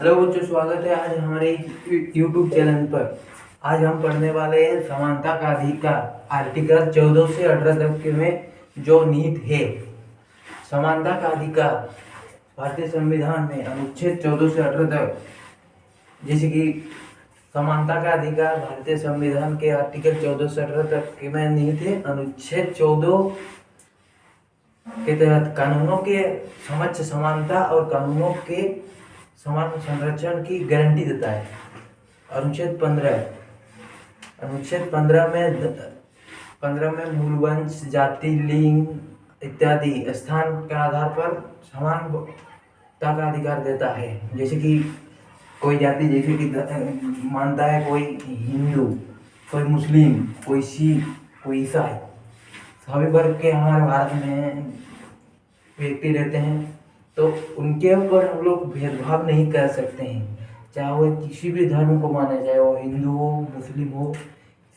Hello बच्चों, स्वागत है आज हमारे यूट्यूब चैनल पर। आज हम पढ़ने वाले हैं समानता का अधिकार। आर्टिकल 14 से 18 तक के में जो नीति है समानता का अधिकार भारतीय संविधान में अनुच्छेद 14 से 18 तक, जैसे कि समानता का अधिकार भारतीय संविधान के आर्टिकल 14 से 18 तक के में नीति है। अनुच्छेद 14 के तहत कानूनों के समक्ष समानता और कानूनों के समान संरक्षण की गारंटी देता है। अनुच्छेद 15 में मूलवंश, जाति, लिंग इत्यादि स्थान के आधार पर समानता का अधिकार देता है। जैसे कि कोई जाति जैसे कि मानता है कोई हिंदू, कोई मुस्लिम, कोई सिख, कोई ईसाई, सभी वर्ग के हमारे भारत में व्यक्ति रहते हैं, तो उनके ऊपर हम लोग भेदभाव नहीं कर सकते हैं। चाहे वो किसी भी धर्म को माने, चाहे वो हिंदू हो, मुस्लिम हो,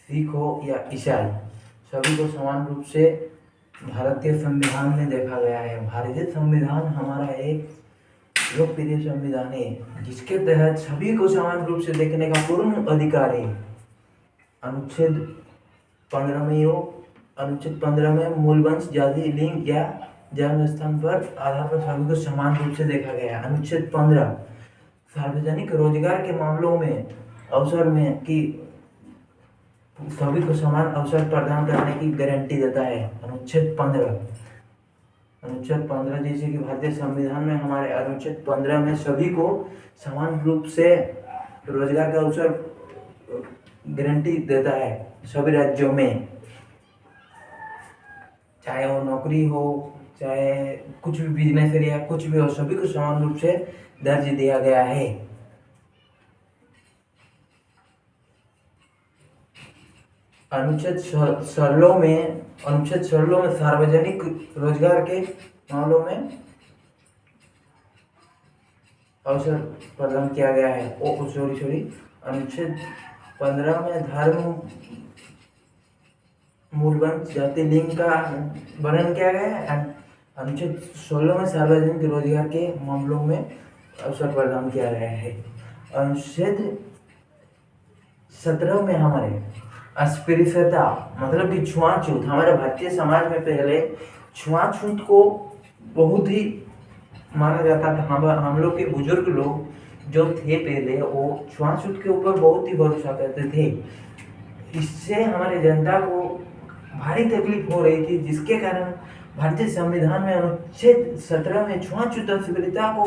सिख हो या ईसाई, सभी को समान रूप से भारतीय संविधान में देखा गया है। भारतीय संविधान हमारा एक लोकप्रिय संविधान है जिसके तहत सभी को समान रूप से देखने का पूर्ण अधिकार है। अनुच्छेद 15 में मूलवंश, जाति, लिंग या जन्म स्थान पर आधार पर सभी को समान रूप से देखा गया है। अनुच्छेद 15 सार्वजनिक रोजगार के मामलों में अवसर में कि सभी को समान अवसर प्रदान करने की गारंटी देता है। अनुच्छेद 15 जैसे कि भारतीय संविधान में हमारे अनुच्छेद 15 में सभी को समान रूप से रोजगार का अवसर गारंटी देता है सभी राज्यों में, चाहे वो नौकरी हो, चाहे कुछ भी बिजनेस या कुछ भी हो, सभी को समान रूप से दर्ज दिया गया है। अनुच्छेद 16 में सार्वजनिक रोजगार के मामलों में अवसर प्रदान किया गया है। अनुच्छेद 15 में धर्म, मूलवंश, जाति, लिंग का वर्णन किया गया है। अनुच्छेद 16 में सार्वजनिक रोजगार के मामलों में अवसर प्रदान किया गया है। अनुच्छेद 17 में हमारे अस्पृश्यता मतलब कि छुआछूत, हमारे भारतीय समाज में पहले छुआछूत को बहुत ही माना जाता था। हम लोग के बुजुर्ग लोग जो थे पहले, वो छुआछूत के ऊपर बहुत ही भरोसा करते थे। इससे हमारे जनता को भारी तकलीफ हो रही थी, जिसके कारण भारतीय संविधान में अनुच्छेद 17 में छुआछूत अस्पृश्यता को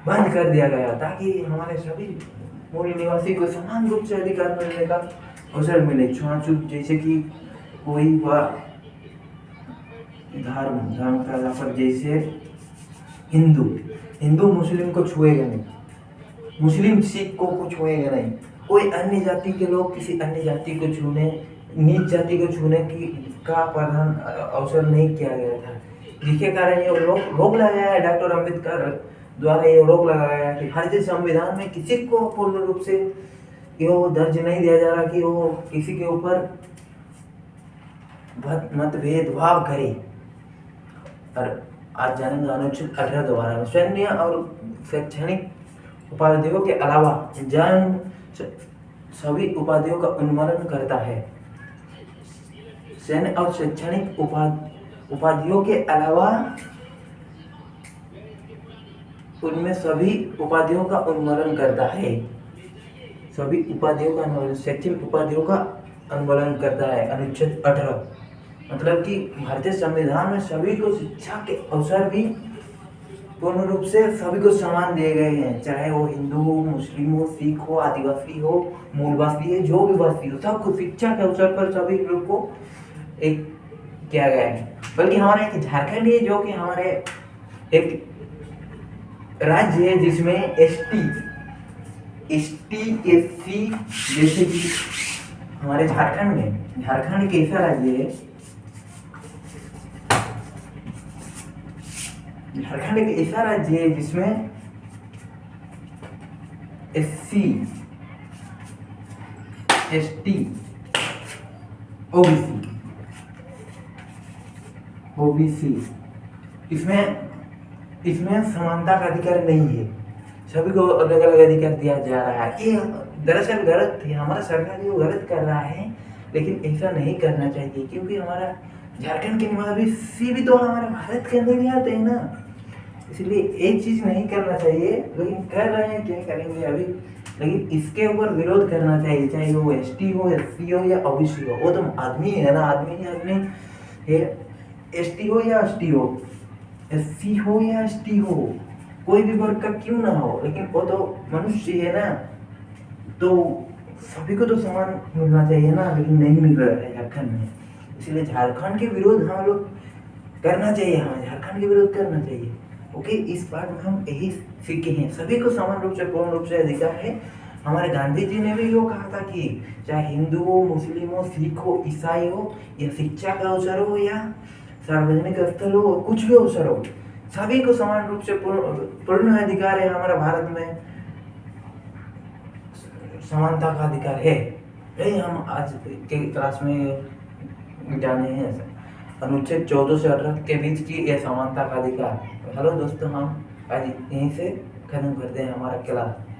बंद कर दिया गया, ताकि हमारे सभी मूल निवासी को समान रूप से अधिकार मिलने का अवसर मिले। छुआछूत जैसे कि कोई धर्म का आधार पर, जैसे हिंदू मुस्लिम को छुएगा नहीं, मुस्लिम सिख को कुछ छुएगा नहीं, कोई अन्य जाति के लोग किसी अन्य जाति को छूने, नीच जाति को छूने का प्रधान अवसर नहीं किया गया था, जिसके कारण ये रोक लगाया है। डॉक्टर अम्बेडकर द्वारा ये रोक लगाया गया कि भारतीय संविधान में किसी को पूर्ण रूप से ये दर्ज नहीं दिया जा रहा कि वो किसी के ऊपर मत भेदभाव करे। और आज जानेंगे अनुच्छेद 18 द्वारा सैन्य और शैक्षणिक उपाधियों के अलावा जन्म सभी उपाधियों का उन्मूलन करता है। सैन्य और शैक्षणिक उपाधियों के अलावा उनमें सभी उपाधियों का उन्मूलन करता है। सभी उपाधियों का शैक्षणिक उपाधियों का उन्मूलन करता है। अनुच्छेद 18 मतलब कि भारतीय संविधान में सभी को शिक्षा के अवसर भी पूर्ण रूप से सभी को समान दिए गए हैं, चाहे वो हिंदू हो, मुस्लिम हो, सिख हो, आदिवासी हो, मूलवासी है, जो भी वासी हो, सबको शिक्षा के अवसर पर सभी लोग को एक किया गया है। बल्कि हमारा एक झारखंड है जो कि हमारे एक राज्य है जिसमें एसटी एससी, जैसे कि हमारे झारखंड एक ऐसा राज्य है, झारखंड एक ऐसा राज्य है जिसमें एससी, एसटी, ओबीसी इसमें समानता का अधिकार नहीं है। सभी को अलग अलग अधिकार दिया जा रहा है। ये दरअसल गलत है, हमारा सरकार ये गलत कर रहा है, लेकिन ऐसा नहीं करना चाहिए क्योंकि हमारा झारखंड के निवासी भी तो हमारे भारत के अंदर ही आते हैं ना, इसलिए एक चीज़ नहीं करना चाहिए, लेकिन कर रहे हैं, क्या करेंगे अभी। लेकिन इसके ऊपर विरोध करना चाहिए, चाहे वो एसटी हो, एससी हो या ओबीसी हो, वो तो आदमी है ना, आदमी ही आदमी है। एसटी हो या एसटी हो, एससी हो या एसटी हो, कोई भी वर्ग का क्यों ना हो, लेकिन वो तो मनुष्य है ना, तो सभी को तो समान मिलना चाहिए ना, लेकिन नहीं मिल रहा है झारखंड में। इसलिए झारखंड के विरोध हम लोग करना चाहिए, हमें झारखंड के विरोध करना चाहिए। ओके, इस बात में हम यही सीखे हैं, सभी को समान रूप से पूर्ण रूप से अधिकार है। हमारे गांधी जी ने भी यो कहा था कि चाहे हिंदू हो, मुस्लिम हो, सिख हो, ईसाई हो, या शिक्षा का अवसर हो या सार्वजनिक स्थल हो, कुछ भी अवसर हो, सभी को समान रूप से पूर्ण अधिकार है। हमारा भारत में समानता का अधिकार है, यही हम आज के क्लास में जाने हैं। अनुच्छेद 14 से 18 के बीच की यह समानता का अधिकार। हेलो दोस्तों, हम आज यहीं से खत्म करते हैं हमारा क्लास।